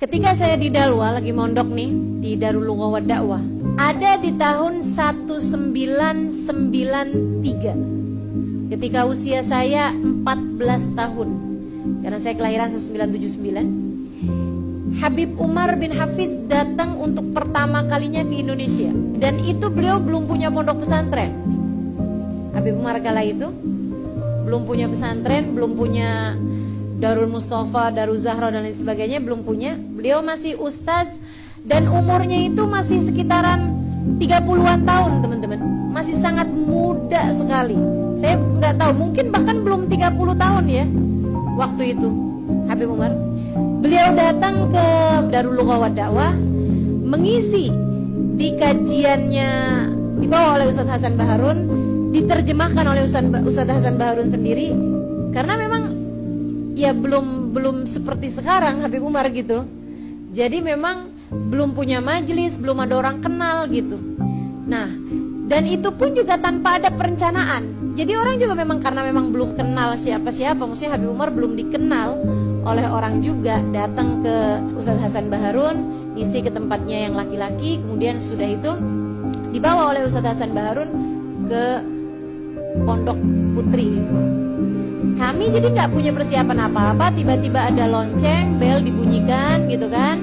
Ketika saya di Dalwa, lagi mondok nih, di Darul Lughah wa Dakwah, ada di tahun 1993, ketika usia saya 14 tahun, karena saya kelahiran 1979, Habib Umar bin Hafiz datang untuk pertama kalinya ke Indonesia. Dan itu beliau belum punya pondok pesantren. Habib Umar kala itu belum punya pesantren, belum punya Darul Mustafa, Darul Zahra dan lain sebagainya, belum punya. Beliau masih ustaz dan umurnya itu masih sekitaran 30-an tahun, teman-teman. Masih sangat muda sekali. Saya nggak tahu, mungkin bahkan belum 30 tahun ya waktu itu Habib Umar. Beliau datang ke Darul Lughah wa Dakwah, mengisi di kajiannya dibawa oleh Ustadz Hasan Baharun, diterjemahkan oleh Ustadz Hasan Baharun sendiri, karena memang ya belum seperti sekarang Habib Umar gitu. Jadi memang belum punya majelis, belum ada orang kenal gitu. Nah, dan itu pun juga tanpa ada perencanaan. Jadi orang juga memang karena memang belum kenal siapa-siapa, maksudnya Habib Umar belum dikenal oleh orang juga, datang ke Ustadz Hasan Baharun, ngisi ke tempatnya yang laki-laki, kemudian sudah itu dibawa oleh Ustadz Hasan Baharun ke pondok putri itu. Kami jadi nggak punya persiapan apa-apa, tiba-tiba ada lonceng, bel dibunyikan gitu kan.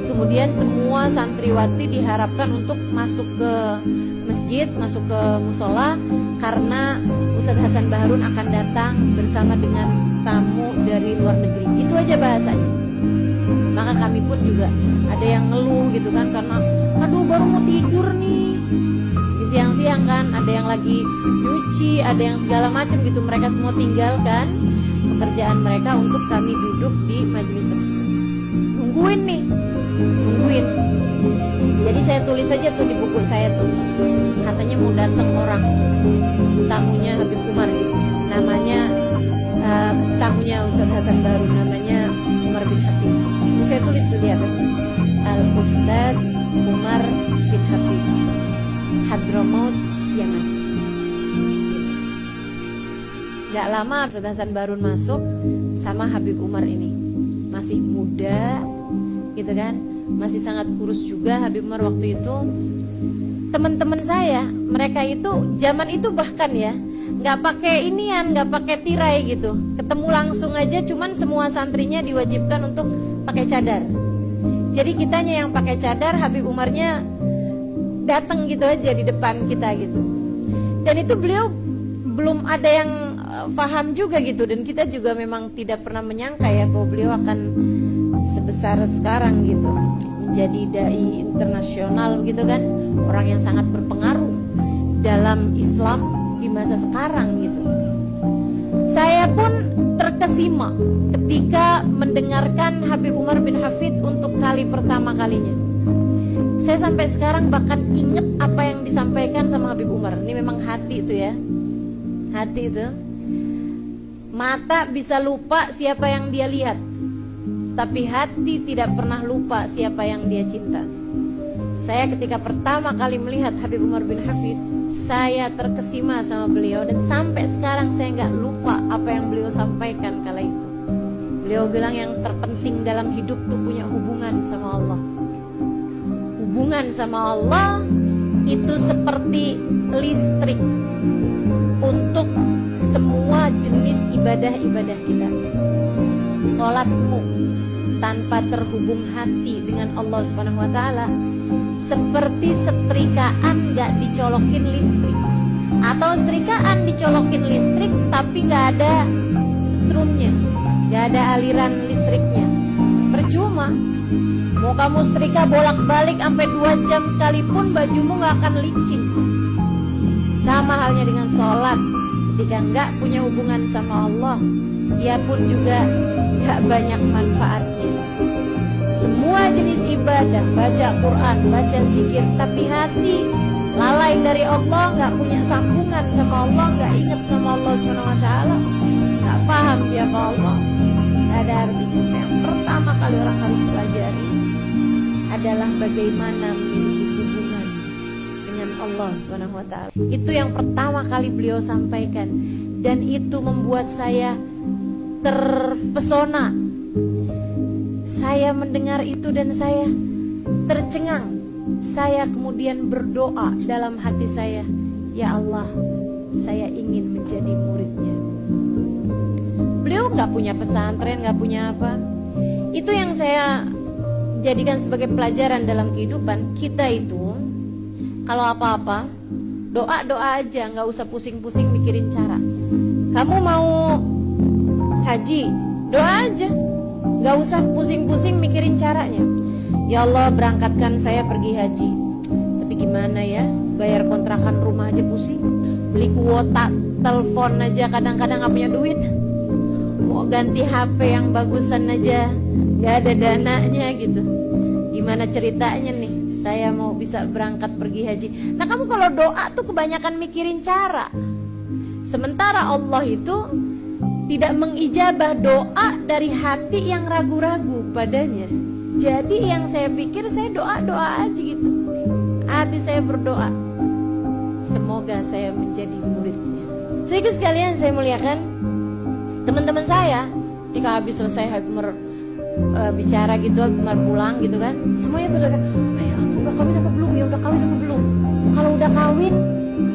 Kemudian semua santriwati diharapkan untuk masuk ke masjid, masuk ke musola, karena Ustadz Hasan Baharun akan datang bersama dengan tamu dari luar negeri. Itu aja bahasanya. Maka kami pun juga ada yang ngeluh gitu kan, karena aduh baru mau tidur nih, siang-siang kan, ada yang lagi nyuci, ada yang segala macam gitu. Mereka semua tinggalkan pekerjaan mereka untuk kami duduk di majelis tersebut. Nungguin nih, nungguin. Jadi saya tulis aja tuh di buku saya tuh, katanya mau datang orang, tamunya Habib Umar gitu. Namanya tamunya Ustadz Hasan Baharun, namanya Umar bin Hafiz. Saya tulis tuh di atas, Al-Ustadz Umar bin Hafiz, Hadramaut, Yaman. Gak lama Ustadz Hasan Baharun masuk sama Habib Umar ini. Masih muda gitu kan, masih sangat kurus juga Habib Umar waktu itu. Teman-teman saya, mereka itu zaman itu bahkan ya nggak pakai inian, nggak pakai tirai gitu, ketemu langsung aja. Cuman semua santrinya diwajibkan untuk pakai cadar. Jadi kitanya yang pakai cadar, Habib Umarnya datang gitu aja di depan kita gitu. Dan itu beliau belum ada yang paham juga gitu, dan kita juga memang tidak pernah menyangka ya bahwa beliau akan sebesar sekarang gitu, menjadi dai internasional gitu kan, orang yang sangat berpengaruh dalam Islam di masa sekarang gitu. Saya pun terkesima ketika mendengarkan Habib Umar bin Hafid untuk kali pertama kalinya. Saya sampai sekarang bahkan inget apa yang disampaikan sama Habib Umar. Ini memang hati itu ya, hati itu. Mata bisa lupa siapa yang dia lihat, tapi hati tidak pernah lupa siapa yang dia cinta. Saya ketika pertama kali melihat Habib Umar bin Hafid, saya terkesima sama beliau, dan sampai sekarang saya nggak lupa apa yang beliau sampaikan kala itu. Beliau bilang yang terpenting dalam hidup tuh punya hubungan sama Allah. Hubungan sama Allah itu seperti listrik untuk semua jenis ibadah-ibadah kita. Sholatmu tanpa terhubung hati dengan Allah Subhanahu wa Ta'ala seperti setrikaan gak dicolokin listrik, atau setrikaan dicolokin listrik tapi gak ada setrumnya, gak ada aliran listriknya. Percuma. Mau kamu setrika bolak-balik sampai 2 jam sekalipun, bajumu gak akan licin. Sama halnya dengan sholat. Ketika gak punya hubungan sama Allah, dia pun juga gak banyak manfaatnya. Semua jenis ibadah, baca Quran, baca zikir, tapi hati lalai dari Allah, gak punya sambungan sama Allah, gak ingat sama Allah SWT, gak paham siapa Allah, gak ada artinya. Yang pertama kali orang harus pelajari adalah bagaimana memiliki hubungan dengan Allah SWT. Itu yang pertama kali beliau sampaikan, dan itu membuat saya terpesona. Saya mendengar itu dan saya tercengang. Saya kemudian berdoa dalam hati saya, ya Allah, saya ingin menjadi muridnya. Beliau gak punya pesantren, gak punya apa. Itu yang saya jadikan sebagai pelajaran dalam kehidupan. Kita itu kalau apa-apa, doa-doa aja, gak usah pusing-pusing mikirin cara. Kamu mau haji, doa aja, gak usah pusing-pusing mikirin caranya. Ya Allah, berangkatkan saya pergi haji. Tapi gimana ya, bayar kontrakan rumah aja pusing, beli kuota telepon aja kadang-kadang gak punya duit, mau ganti HP yang bagusan aja gak ada dananya gitu. Gimana ceritanya nih saya mau bisa berangkat pergi haji? Nah, kamu kalau doa tuh kebanyakan mikirin cara, sementara Allah itu tidak mengijabah doa dari hati yang ragu-ragu padanya. Jadi yang saya pikir, saya doa-doa aja gitu, hati saya berdoa, semoga saya menjadi muridnya. Sehingga sekalian saya muliakan teman-teman saya, ketika habis selesai Habib Umar bicara gitu, Habib Umar pulang gitu kan, semuanya berdoa, ya udah kawin apa belum ya, udah kawin apa belum, kalau udah kawin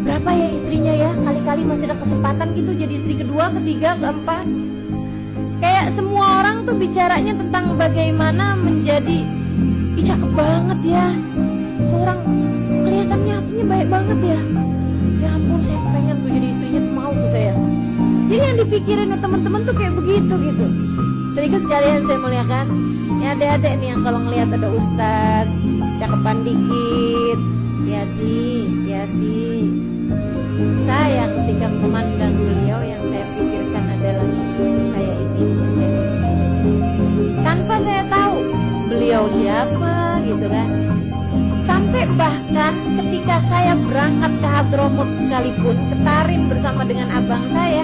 berapa ya istrinya ya, kali-kali masih ada kesempatan gitu jadi istri kedua, ketiga, keempat. Kayak semua orang tuh bicaranya tentang bagaimana menjadi, ih cakep banget ya, tuh orang kelihatannya hatinya baik banget ya, ya ampun saya pengen tuh jadi istrinya tuh, mau tuh saya. Jadi yang dipikirin teman-teman tuh kayak begitu gitu. Sedikit sekalian saya muliakan, ya adik-adik nih yang kalau ngelihat ada ustad cakepan dikit, hati-hati. Saya ketika memandang beliau, yang saya pikirkan adalah saya ingin menjadi, tanpa saya tahu beliau siapa gitu kan. Sampai bahkan ketika saya berangkat ke Hadramut sekalipun, ke Tarim bersama dengan abang saya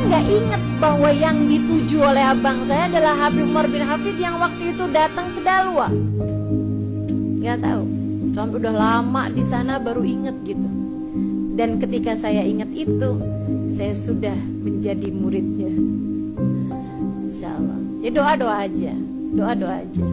nggak ingat bahwa yang dituju oleh abang saya adalah Habib Umar bin Hafid yang waktu itu datang ke Dalwa. Nggak tahu, sampai udah lama di sana baru inget gitu. Dan ketika saya ingat itu, saya sudah menjadi muridnya. Insya Allah. Ya doa-doa aja, doa-doa aja.